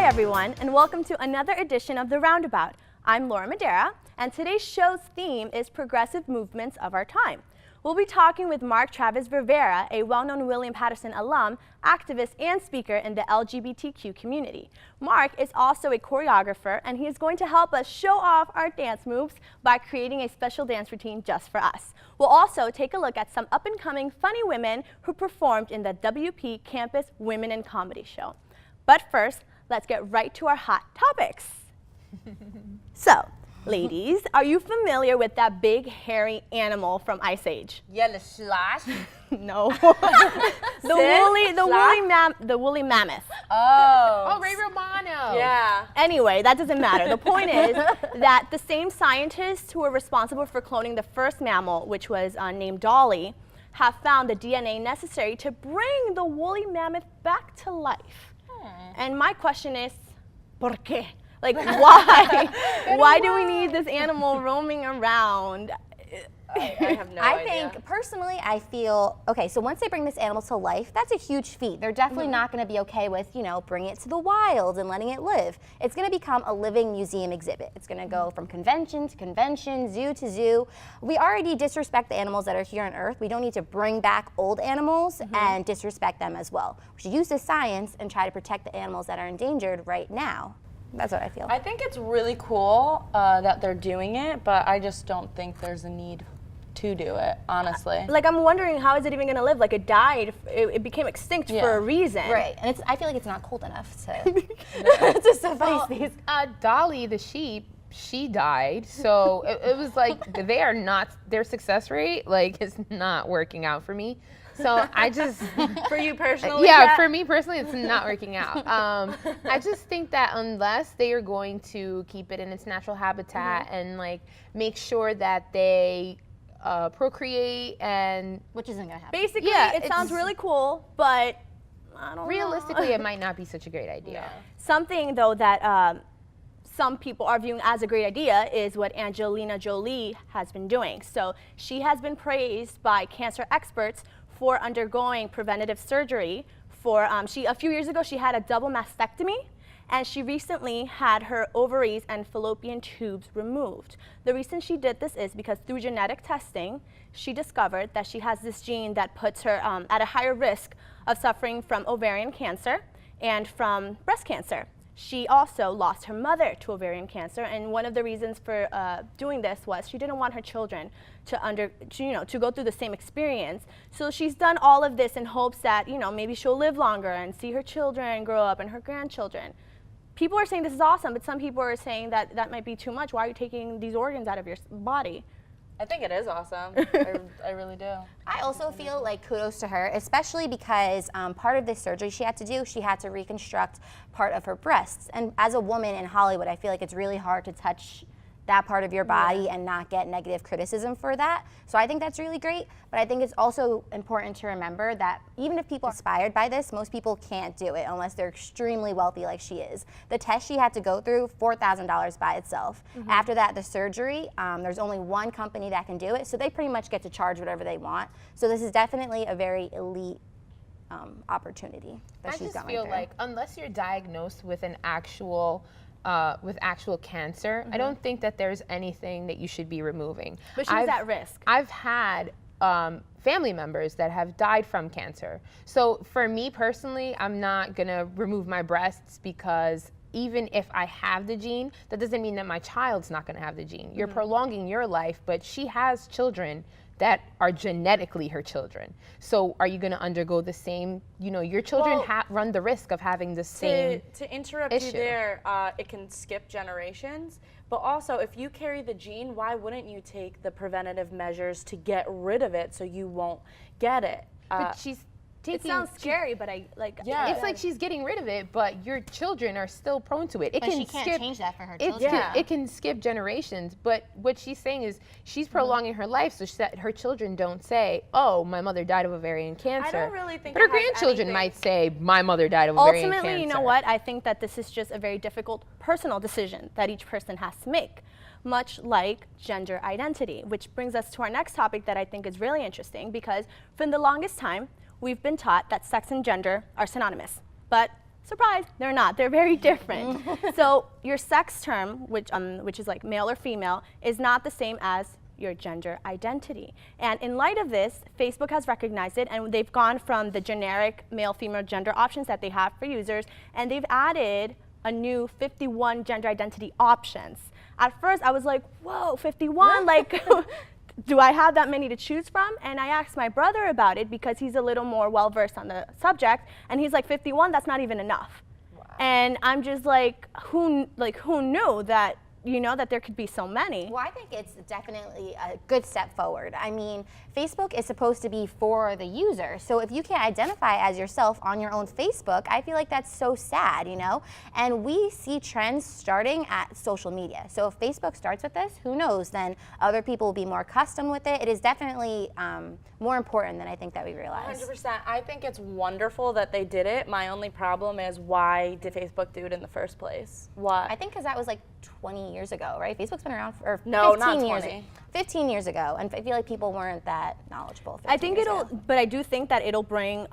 everyone, and welcome to another edition of The Roundabout. I'm Laura Madera, and today's show's theme is progressive movements of our time. We'll be talking with Mark Travis Rivera, a well-known William Patterson alum, activist, and speaker in the LGBTQ community. Mark is also a choreographer, and he is going to help us show off our dance moves by creating a special dance routine just for us. We'll also take a look at some up-and-coming funny women who performed in the WP Campus Women in Comedy show. But first, let's get right to our hot topics. So, ladies, are you familiar with that big hairy animal from Ice Age? Yeah, the slosh. No. the woolly mammoth. Oh, Ray Romano. yeah. Anyway, that doesn't matter. The point is that the same scientists who were responsible for cloning the first mammal, which was named Dolly, have found the DNA necessary to bring the woolly mammoth back to life. And my question is, ¿por qué? Like, why? Why do we need this animal roaming around? I have no idea. I think, personally, I feel, okay, so once they bring this animal to life, that's a huge feat. They're definitely not going to be okay with, you know, bringing it to the wild and letting it live. It's going to become a living museum exhibit. It's going to go from convention to convention, zoo to zoo. We already disrespect the animals that are here on Earth. We don't need to bring back old animals and disrespect them as well. We should use the science and try to protect the animals that are endangered right now. That's what I feel. I think it's really cool that they're doing it, but I just don't think there's a need to do it, honestly. Like, I'm wondering, how is it even going to live? Like, it died, it became extinct for a reason. Right, and I feel like it's not cold enough to suffice these. Dolly, the sheep, she died. So it was like they are not, their success rate, like, is not working out for me. So I just, For you personally? yeah, for me personally, it's not working out. I just think that unless they are going to keep it in its natural habitat and like make sure that they procreate and Which isn't going to happen. Basically, Yeah, it sounds really cool, but I don't realistically, know. it might not be such a great idea. Something, though, that some people are viewing as a great idea is what Angelina Jolie has been doing. So she has been praised by cancer experts for undergoing preventative surgery. A few years ago, she had a double mastectomy, and she recently had her ovaries and fallopian tubes removed. The reason she did this is because through genetic testing, she discovered that she has this gene that puts her at a higher risk of suffering from ovarian cancer and from breast cancer. She also lost her mother to ovarian cancer, and one of the reasons for doing this was she didn't want her children to go through the same experience. So she's done all of this in hopes that, you know, maybe she'll live longer and see her children grow up and her grandchildren. People are saying this is awesome, but some people are saying that that might be too much. Why are you taking these organs out of your body? I think it is awesome. I really do. I also feel like kudos to her, especially because part of this surgery she had to do, she had to reconstruct part of her breasts. And as a woman in Hollywood, I feel like it's really hard to touch that part of your body and not get negative criticism for that. So I think that's really great, but I think it's also important to remember that even if people are inspired by this, most people can't do it unless they're extremely wealthy like she is. The test she had to go through, $4,000 by itself. After that, the surgery, there's only one company that can do it, so they pretty much get to charge whatever they want. So this is definitely a very elite opportunity that she's going through. I just feel like unless you're diagnosed with an actual cancer, I don't think that there's anything that you should be removing. But she's at risk. I've had family members that have died from cancer. So for me personally, I'm not gonna remove my breasts because even if I have the gene, that doesn't mean that my child's not gonna have the gene. You're prolonging your life, but she has children that are genetically her children. So are you going to undergo the same, you know, your children run the risk of having the same To interrupt issue. you there, it can skip generations, but also if you carry the gene, why wouldn't you take the preventative measures to get rid of it so you won't get it? but she's It sounds scary, but Yeah. it's like she's getting rid of it, but your children are still prone to it. It But can she can't skip, change that for her it, children. it can skip generations, but what she's saying is she's prolonging her life so that her children don't say, oh, my mother died of ovarian cancer. I don't really think but her it has grandchildren anything- might say, my mother died of ovarian cancer. ultimately, you know what? I think that this is just a very difficult personal decision that each person has to make, much like gender identity, which brings us to our next topic that I think is really interesting because for the longest time, we've been taught that sex and gender are synonymous. But Surprise, they're not. They're very different. So your sex term, which is like male or female, is not the same as your gender identity. And in light of this, Facebook has recognized it, and they've gone from the generic male-female gender options that they have for users, and they've added a new 51 gender identity options. At first, I was like, whoa, 51? Like, do I have that many to choose from? And I asked my brother about it because he's a little more well-versed on the subject, and he's like, 51, that's not even enough. Wow. And I'm just like, who knew that, you know, that there could be so many? Well, I think it's definitely a good step forward. I mean, Facebook is supposed to be for the user. So if you can't identify as yourself on your own Facebook, I feel like that's so sad, you know? And we see trends starting at social media. So if Facebook starts with this, who knows, then other people will be more accustomed with it. It is definitely more important than I think that we realize. 100%. I think it's wonderful that they did it. My only problem is, why did Facebook do it in the first place? Why? I think because that was like 20 years ago, right? Facebook's been around for 15 not years. 20. 15 years ago, and I feel like people weren't that knowledgeable. I think but I do think that it'll bring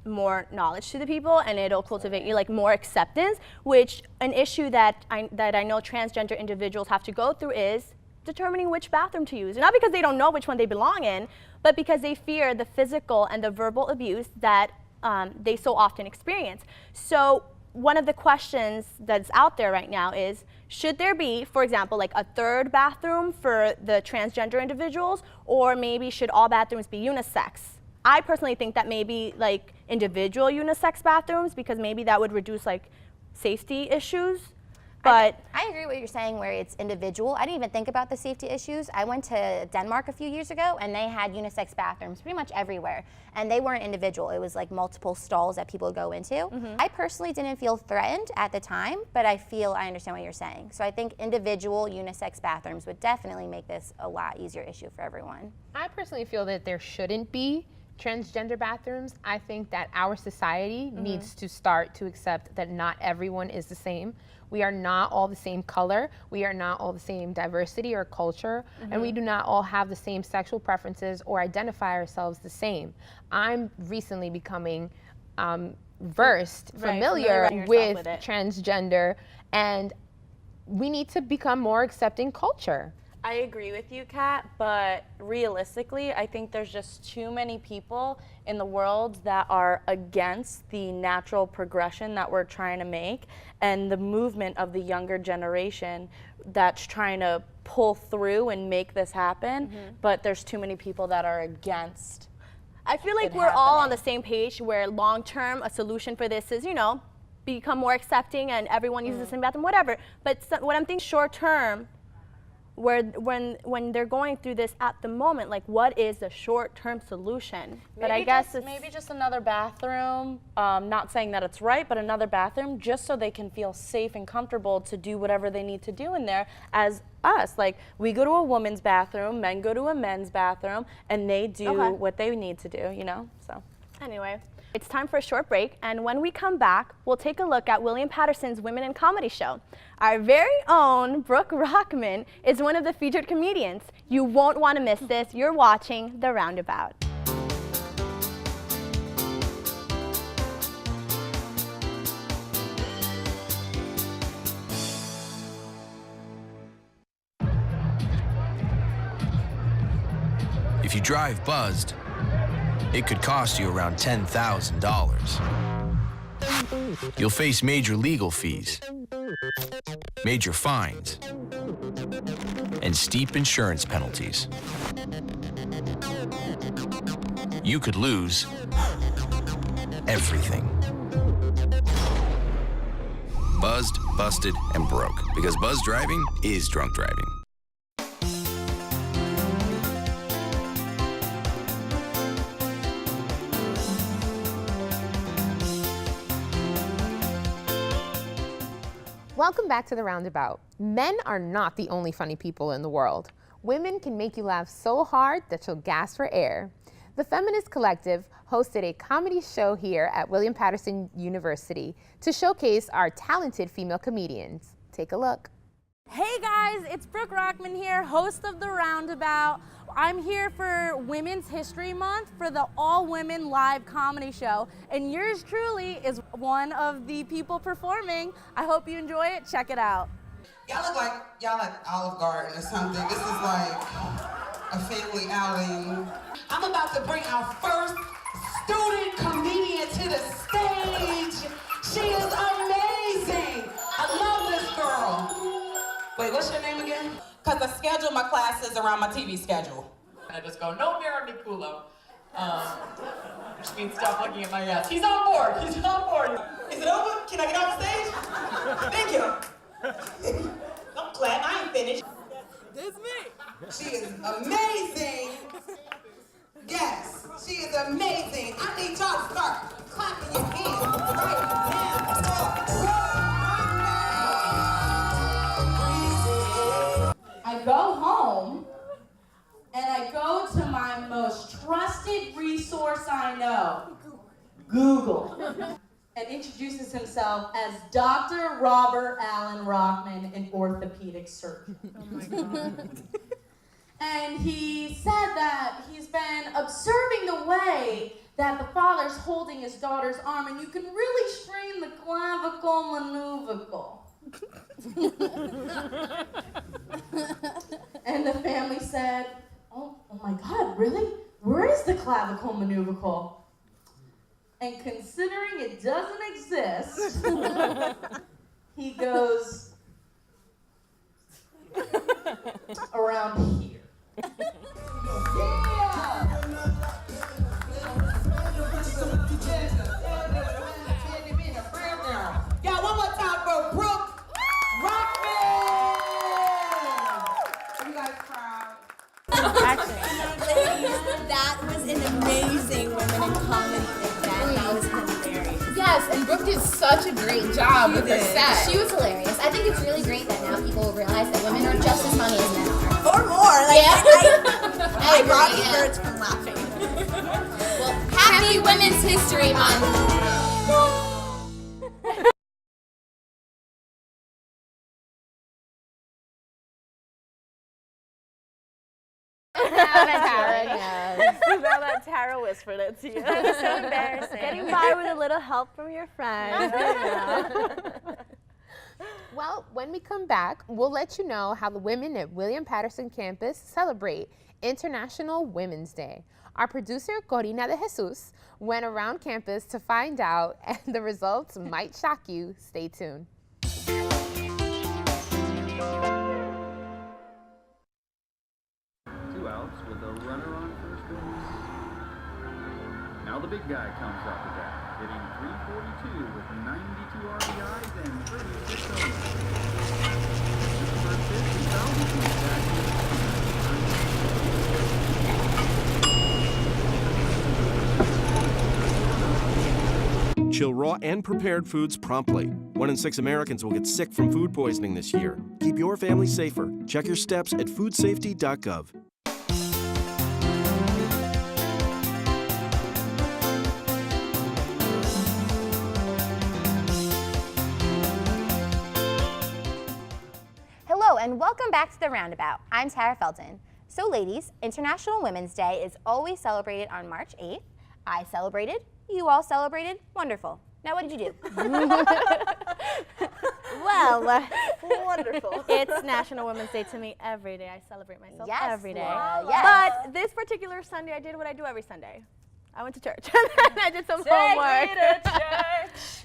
more knowledge to the people, and it'll cultivate like more acceptance, which an issue that I know transgender individuals have to go through is determining which bathroom to use. Not because they don't know which one they belong in, but because they fear the physical and the verbal abuse that they so often experience. So one of the questions that's out there right now is, should there be, for example, like a third bathroom for the transgender individuals, or maybe should all bathrooms be unisex? I personally think that maybe like individual unisex bathrooms, because maybe that would reduce like safety issues. But I agree with what you're saying, where it's individual. I didn't even think about the safety issues. I went to Denmark a few years ago, and they had unisex bathrooms pretty much everywhere. And they weren't individual. It was like multiple stalls that people would go into. I personally didn't feel threatened at the time, but I understand what you're saying. So I think individual unisex bathrooms would definitely make this a lot easier issue for everyone. I personally feel that there shouldn't be transgender bathrooms. I think that our society needs to start to accept that not everyone is the same. We are not all the same color. We are not all the same diversity or culture, and we do not all have the same sexual preferences or identify ourselves the same. I'm recently becoming familiar with transgender, and we need to become more accepting culture. I agree with you, Kat, but realistically, I think there's just too many people in the world that are against the natural progression that we're trying to make, and the movement of the younger generation that's trying to pull through and make this happen, but there's too many people that are against. I feel like we're all on the same page, where long term a solution for this is, you know, become more accepting and everyone uses the same bathroom, whatever. But what I'm thinking short term, when they're going through this at the moment, like, what is the short-term solution? But I guess it's maybe just another bathroom, not saying that it's right, but another bathroom, just so they can feel safe and comfortable to do whatever they need to do in there as us. Like, we go to a woman's bathroom, men go to a men's bathroom, and they do what they need to do, you know? So anyway, it's time for a short break, and when we come back, we'll take a look at William Patterson's Women in Comedy show. Our very own Brooke Rochman is one of the featured comedians. You won't want to miss this. You're watching The Roundabout. If you drive buzzed, it could cost you around $10,000. You'll face major legal fees, major fines, and steep insurance penalties. You could lose everything. Buzzed, busted, and broke, because buzz driving is drunk driving. Welcome back to The Roundabout. Men are not the only funny people in the world. Women can make you laugh so hard that you'll gasp for air. The Feminist Collective hosted a comedy show here at William Patterson University to showcase our talented female comedians. Take a look. Hey guys, it's Brooke Rochman here, host of the Roundabout. I'm here for Women's History Month for the all-women live comedy show, and yours truly is one of the people performing. I hope you enjoy it. Check it out. Y'all look like y'all at Olive Garden or something. This is like a family outing. I'm about to bring our first student comedian to the stage. She is amazing. I love this girl. Wait, what's your name again? Because I schedule my classes around my TV schedule. I just go, no Miramiculo. Which means stop looking at my ass. He's on board. He's on board. Is it over? Can I get off the stage? Thank you. I'm glad I ain't finished. This is me. She is amazing. Yes, she is amazing. I need y'all to start clapping your hands right now. I go home and I go to my most trusted resource I know, Google, and introduces himself as Dr. Robert Allen Rochman, an orthopedic surgeon. Oh my God. And he said that he's been observing the way that the father's holding his daughter's arm, and you can really strain the clavicle manuvicle. And the family said, oh my God, really? Where is the clavicle manuvicle? And considering it doesn't exist, he goes around here. Yeah, one more time for Brooke Rochman. Are you guys proud? That was an amazing Women in Comedy event. That was hilarious. Yes, and Brooke did such a great job with her set. She was hilarious. I think it's really great that now people realize that women are just as funny as men are. Or more. Like, Yeah. I brought the birds from laughing. Well, happy Women's History Month. Now that Tara whispered it to you. That was so embarrassing. Getting by with a little help from your friends. Well, when we come back, we'll let you know how the women at William Patterson campus celebrate International Women's Day. Our producer, Corina de Jesus, went around campus to find out, and the results might shock you. Stay tuned. 2 outs with a runner on first base. Now the big guy comes up to bat, hitting .342 with 92 RBIs and 36 homers. The first pitch is fouled between the backs. Chill raw and prepared foods promptly. 1 in 6 Americans will get sick from food poisoning this year. Keep your family safer. Check your steps at foodsafety.gov. Hello and welcome back to the Roundabout. I'm Tara Felton. So ladies, International Women's Day is always celebrated on March 8th. I celebrated, you all celebrated, wonderful. Now what did you do? Well, wonderful. It's National Women's Day to me every day. I celebrate myself every day. Yes. But this particular Sunday, I did what I do every Sunday. I went to church and I did some homework.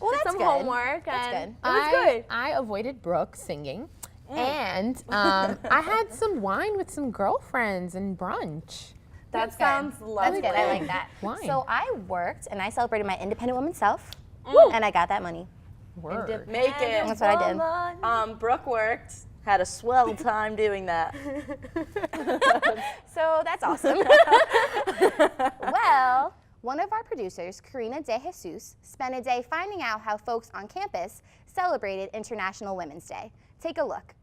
Well, did that's some good. homework. That's and good. It was good. I avoided Brooke singing, and I had some wine with some girlfriends and brunch. That sounds lovely. That's good. I like that. Wine. So I worked and I celebrated my independent woman self, and I got that money. Word. Make it. That's what I did. Brooke worked. Had a swell time doing that. So that's awesome. Well, one of our producers, Corina de Jesus, spent a day finding out how folks on campus celebrated International Women's Day. Take a look.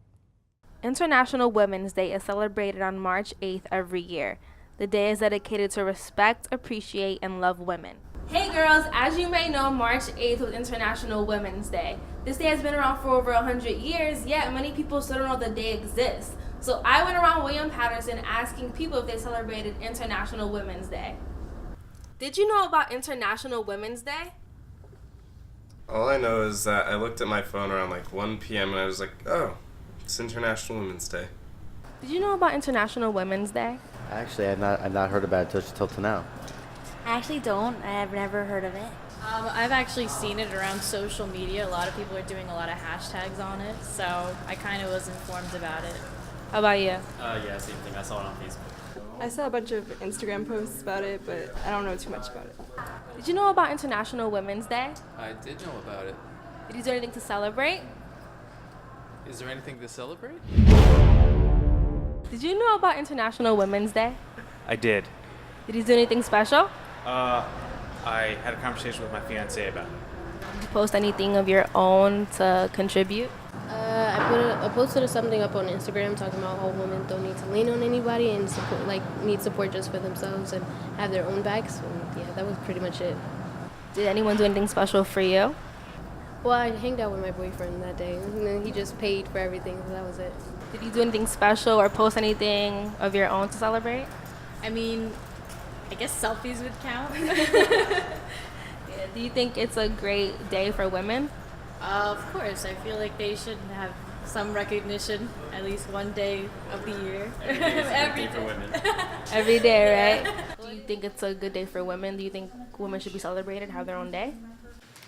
International Women's Day is celebrated on March 8th every year. The day is dedicated to respect, appreciate, and love women. Hey girls, as you may know, March 8th was International Women's Day. This day has been around for over 100 years, yet many people still don't know the day exists. So I went around William Patterson asking people if they celebrated International Women's Day. Did you know about International Women's Day? All I know is that I looked at my phone around like 1 p.m. and I was like, oh, it's International Women's Day. Did you know about International Women's Day? Actually, I've not heard about it till now. I actually don't. I have never heard of it. I've actually seen it around social media. A lot of people are doing a lot of hashtags on it, so I kind of was informed about it. How about you? Yeah, same thing. I saw it on Facebook. I saw a bunch of Instagram posts about it, but I don't know too much about it. Did you know about International Women's Day? I did know about it. Did you do anything to celebrate? Is there anything to celebrate? Did you know about International Women's Day? I did. Did you do anything special? I had a conversation with my fiance about it. Did you post anything of your own to contribute? I posted something up on Instagram talking about how women don't need to lean on anybody and support, need support just for themselves and have their own backs. And yeah, that was pretty much it. Did anyone do anything special for you? Well, I hanged out with my boyfriend that day, and then he just paid for everything, so that was it. Did you do anything special or post anything of your own to celebrate? I mean, I guess selfies would count. Yeah, do you think it's a great day for women? Of course. I feel like they should have some recognition at least one day of the year. Every day is a good day for women. Every day, right? Do you think it's a good day for women? Do you think women should be celebrated, have their own day?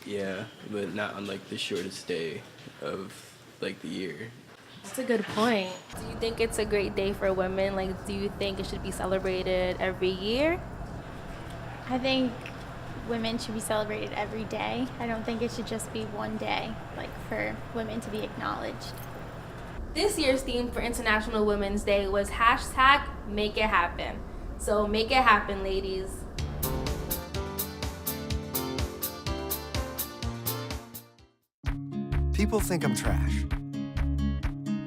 Yeah, but not on like the shortest day of like the year. That's a good point. Do you think it's a great day for women? Like, do you think it should be celebrated every year? I think women should be celebrated every day. I don't think it should just be one day, for women to be acknowledged. This year's theme for International Women's Day was hashtag Make It Happen. So make it happen, ladies. People think I'm trash,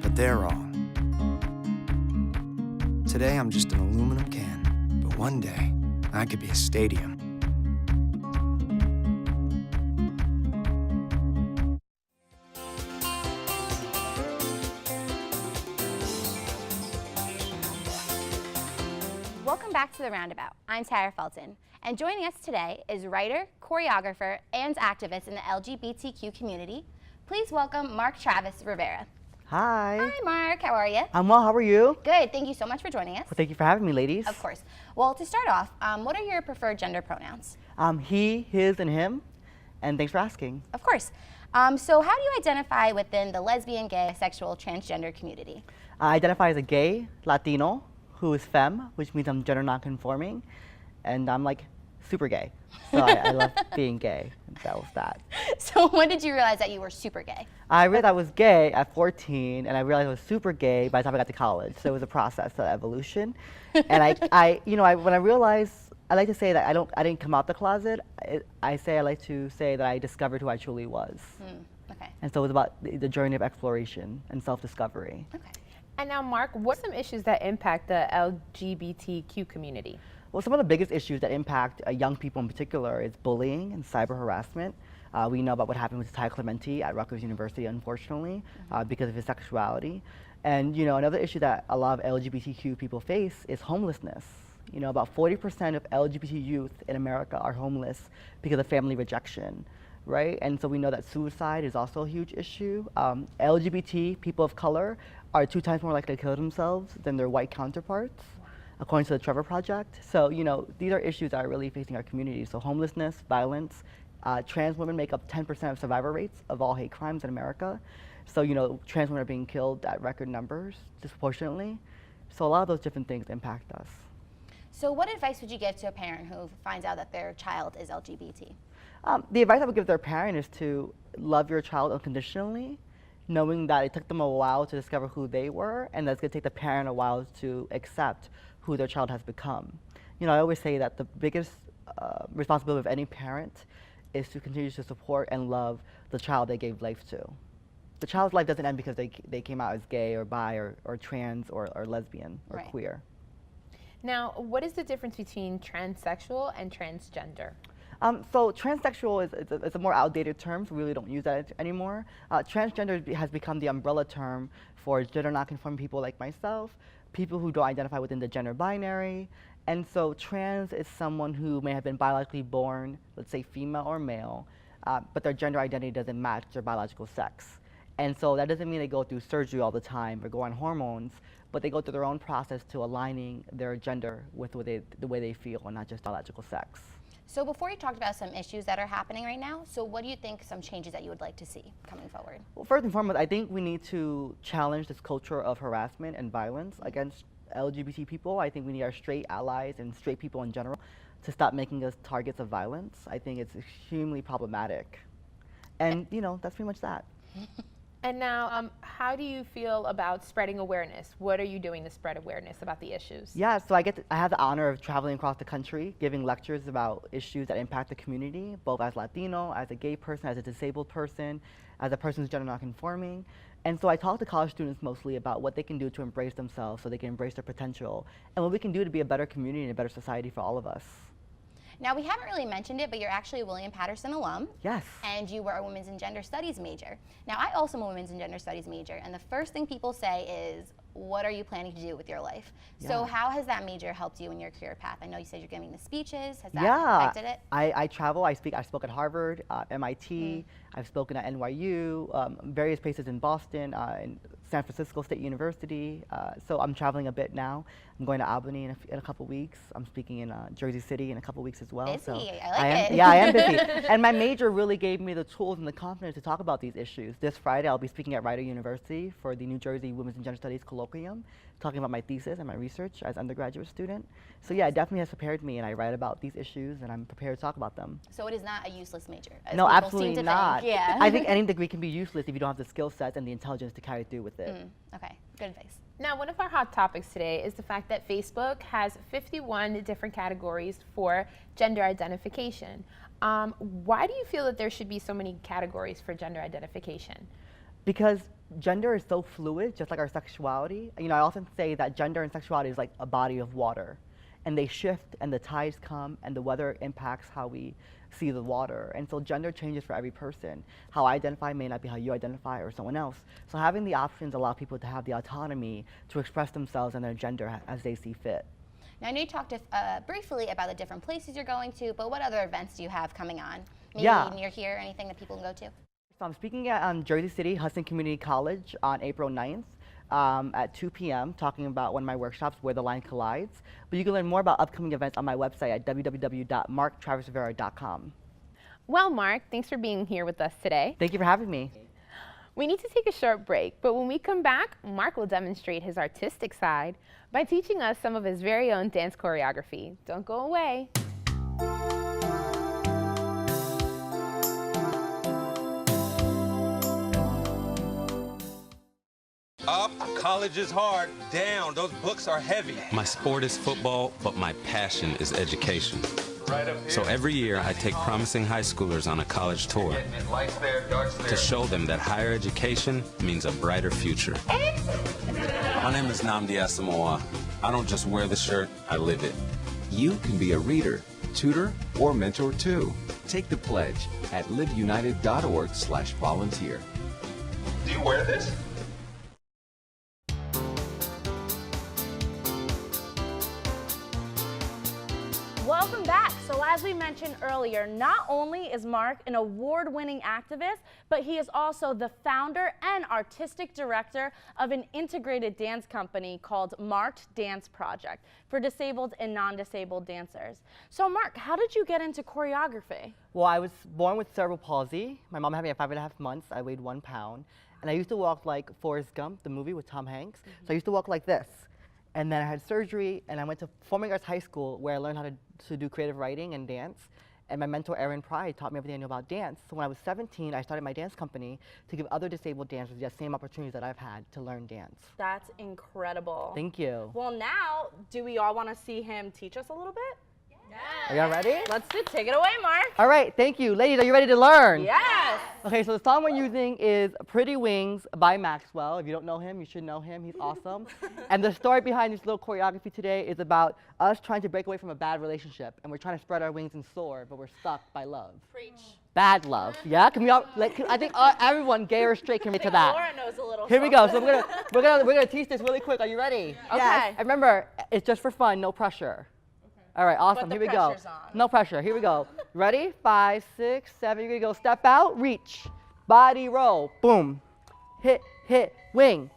but they're wrong. Today I'm just an aluminum can, but one day I could be a stadium. Welcome back to the Roundabout. I'm Tara Felton, and joining us today is writer, choreographer, and activist in the LGBTQ community. Please welcome Mark Travis Rivera. Hi. Hi, Mark. How are you? I'm well. How are you? Good. Thank you so much for joining us. Well, thank you for having me, ladies. Of course. Well, to start off, what are your preferred gender pronouns? He, his, and him. And thanks for asking. Of course. So how do you identify within the lesbian, gay, bisexual, transgender community? I identify as a gay Latino who is femme, which means I'm gender nonconforming, and I'm like super gay. So I love being gay. That was that. So when did you realize that you were super gay? I realized I was gay at 14, and I realized I was super gay by the time I got to college. So it was a process of evolution. And when I realized, I like to say that I didn't come out the closet. I like to say that I discovered who I truly was. Okay. And so it was about the journey of exploration and self-discovery. Okay. And now, Mark, what are some issues that impact the LGBTQ community? Well, some of the biggest issues that impact young people in particular is bullying and cyber harassment. We know about what happened with Ty Clementi at Rutgers University, unfortunately, because of his sexuality. And another issue that a lot of LGBTQ people face is homelessness. About 40% of LGBT youth in America are homeless because of family rejection, right? And so we know that suicide is also a huge issue. LGBT people of color are 2 times more likely to kill themselves than their white counterparts, according to the Trevor Project. So, these are issues that are really facing our community. So homelessness, violence, trans women make up 10% of survivor rates of all hate crimes in America. So, trans women are being killed at record numbers disproportionately. So a lot of those different things impact us. So what advice would you give to a parent who finds out that their child is LGBT? The advice I would give their parent is to love your child unconditionally, knowing that it took them a while to discover who they were, and that it's going to take the parent a while to accept who their child has become. I always say that the biggest responsibility of any parent is to continue to support and love the child they gave life to. The child's life doesn't end because they came out as gay or bi or trans or lesbian or queer. Now, what is the difference between transsexual and transgender? So transsexual is a more outdated term, so we really don't use that anymore. Transgender has become the umbrella term for gender nonconforming people like myself, people who don't identify within the gender binary. And so trans is someone who may have been biologically born, let's say female or male, but their gender identity doesn't match their biological sex. And so that doesn't mean they go through surgery all the time or go on hormones, but they go through their own process to aligning their gender with the way they feel and not just biological sex. So before you talked about some issues that are happening right now, so what do you think some changes that you would like to see coming forward? Well, first and foremost, I think we need to challenge this culture of harassment and violence against LGBT people. I think we need our straight allies and straight people in general to stop making us targets of violence. I think it's extremely problematic. And, you know, that's pretty much that. And now, how do you feel about spreading awareness? What are you doing to spread awareness about the issues? Yeah, so I have the honor of traveling across the country, giving lectures about issues that impact the community, both as Latino, as a gay person, as a disabled person, as a person who's gender nonconforming. And so I talk to college students mostly about what they can do to embrace themselves so they can embrace their potential, and what we can do to be a better community and a better society for all of us. Now, we haven't really mentioned it, but you're actually a William Patterson alum. Yes. And you were a Women's and Gender Studies major. Now, I also am a Women's and Gender Studies major, and the first thing people say is, what are you planning to do with your life? Yeah. So how has that major helped you in your career path? I know you said you're giving the speeches. Has that affected it? I travel. I spoke at Harvard, MIT. I've spoken at NYU, various places in Boston, in San Francisco State University. So I'm traveling a bit now. I'm going to Albany in a couple weeks. I'm speaking in Jersey City in a couple weeks as well. Busy. So I like it. Yeah, I am busy. And my major really gave me the tools and the confidence to talk about these issues. This Friday, I'll be speaking at Rider University for the New Jersey Women's and Gender Studies Colloquium, talking about my thesis and my research as an undergraduate student. So yeah, it definitely has prepared me, and I write about these issues, and I'm prepared to talk about them. So it is not a useless major, as No, people absolutely seem to not. think. Yeah. I think any degree can be useless if you don't have the skill sets and the intelligence to carry through with it. Okay, good advice. Now, one of our hot topics today is the fact that Facebook has 51 different categories for gender identification. Why do you feel that there should be so many categories for gender identification? Because gender is so fluid, just like our sexuality. You know, I often say that gender and sexuality is like a body of water, and they shift, and the tides come, and the weather impacts how we see the water. And so gender changes for every person. How I identify may not be how you identify or someone else. So having the options allow people to have the autonomy to express themselves and their gender as they see fit. Now, I know you talked briefly about the different places you're going to, but what other events do you have coming on? Maybe near here, anything that people can go to? So I'm speaking at Jersey City Hudson Community College on April 9th. At 2 p.m. talking about one of my workshops, Where the Line Collides. But you can learn more about upcoming events on my website at www.marktravisrivera.com. Well, Mark, thanks for being here with us today. Thank you for having me. We need to take a short break, but when we come back, Mark will demonstrate his artistic side by teaching us some of his very own dance choreography. Don't go away. Up, college is hard. Down, those books are heavy. My sport is football, but my passion is education. Right up here. So every year I take promising high schoolers on a college tour Lights there, darts there. to show them that higher education means a brighter future. My name is Nnamdi Asamoah. I don't just wear the shirt, I live it. You can be a reader, tutor, or mentor too. Take the pledge at liveunited.org/volunteer. Do you wear this? Welcome back. So as we mentioned earlier, not only is Mark an award-winning activist, but he is also the founder and artistic director of an integrated dance company called Marked Dance Project for disabled and non-disabled dancers. So Mark, how did you get into choreography? Well, I was born with cerebral palsy. My mom had me at 5.5 months. I weighed 1 pound. And I used to walk like Forrest Gump, the movie with Tom Hanks. So I used to walk like this. And then I had surgery, and I went to Performing Arts High School, where I learned how to do creative writing and dance. And my mentor, Erin Pride, taught me everything I knew about dance. So when I was 17, I started my dance company to give other disabled dancers the same opportunities that I've had to learn dance. That's incredible. Thank you. Well, now, do we all want to see him teach us a little bit? Are y'all ready? Let's take it away, Mark. All right, thank you. Ladies, are you ready to learn? Yes. Okay, so the song we're using is Pretty Wings by Maxwell. If you don't know him, you should know him. He's awesome. And the story behind this little choreography today is about us trying to break away from a bad relationship. And we're trying to spread our wings and soar, but we're stuck by love. Preach. Bad love, yeah? Can we all, like, I think everyone, gay or straight, can relate to that. Laura knows a little. Here we go. So we're gonna teach this really quick. Are you ready? Okay. Yes. And remember, it's just for fun, no pressure. All right, awesome. But Here we go. pressure's on. No pressure. Here we go. Ready? 5, 6, 7. You're gonna go step out, reach, body roll, boom, hit, wing,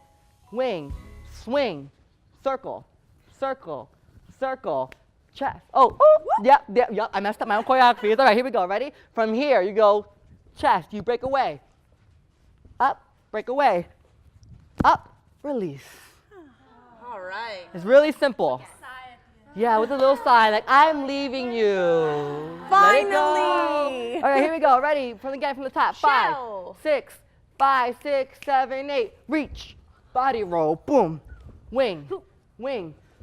swing, circle, chest. Oh, yep. I messed up my own choreography. It's all right. Here we go. Ready? From here, you go chest. You break away. Up, break away. Up, release. All right. It's really simple. Yeah, with a little sigh, like, I'm leaving you. Finally. Let it go. All right, here we go. Ready? From the top. 5, 6, 5, 6, 7, 8. Reach. Body roll. Boom. Wing.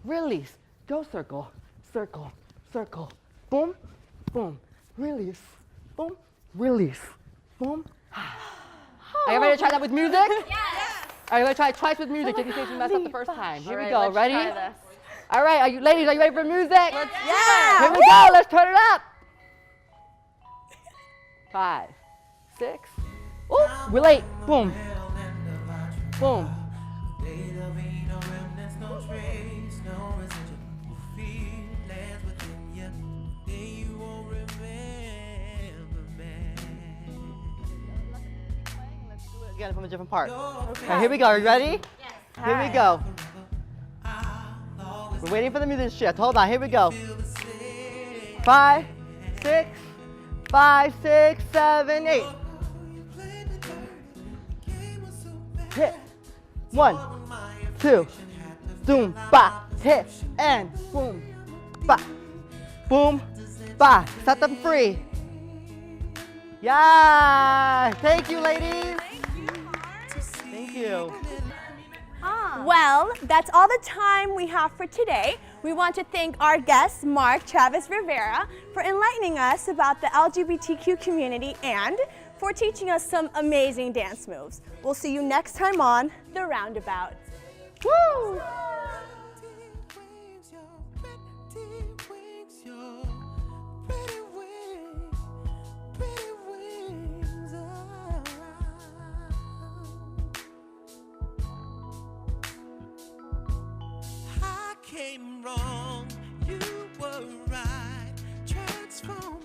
Release. Go circle. Boom. Release. Boom. Release. Boom. Are you ready to try that with music? Yes. Are you ready to try it twice with music, just in case you messed up the first time? Here we go. Ready? Try this. All right, ladies, are you ready for music? Yeah. Here we go. Let's turn it up. 5, 6. Ooh, we're late. Boom. Again from a different part. Okay. Right, here we go. Are you ready? Yes. Here we go. We're waiting for the music to shift. Hold on. Here we go. 5, 6, 7, 8. Hit. 1, 2. Boom, ba. Hit and boom, ba. Boom, ba. Set them free. Yeah. Thank you, ladies. Thank you. Well, that's all the time we have for today. We want to thank our guest, Mark Travis Rivera, for enlightening us about the LGBTQ community and for teaching us some amazing dance moves. We'll see you next time on The Roundabout. Woo! Came wrong, you were right. Transform.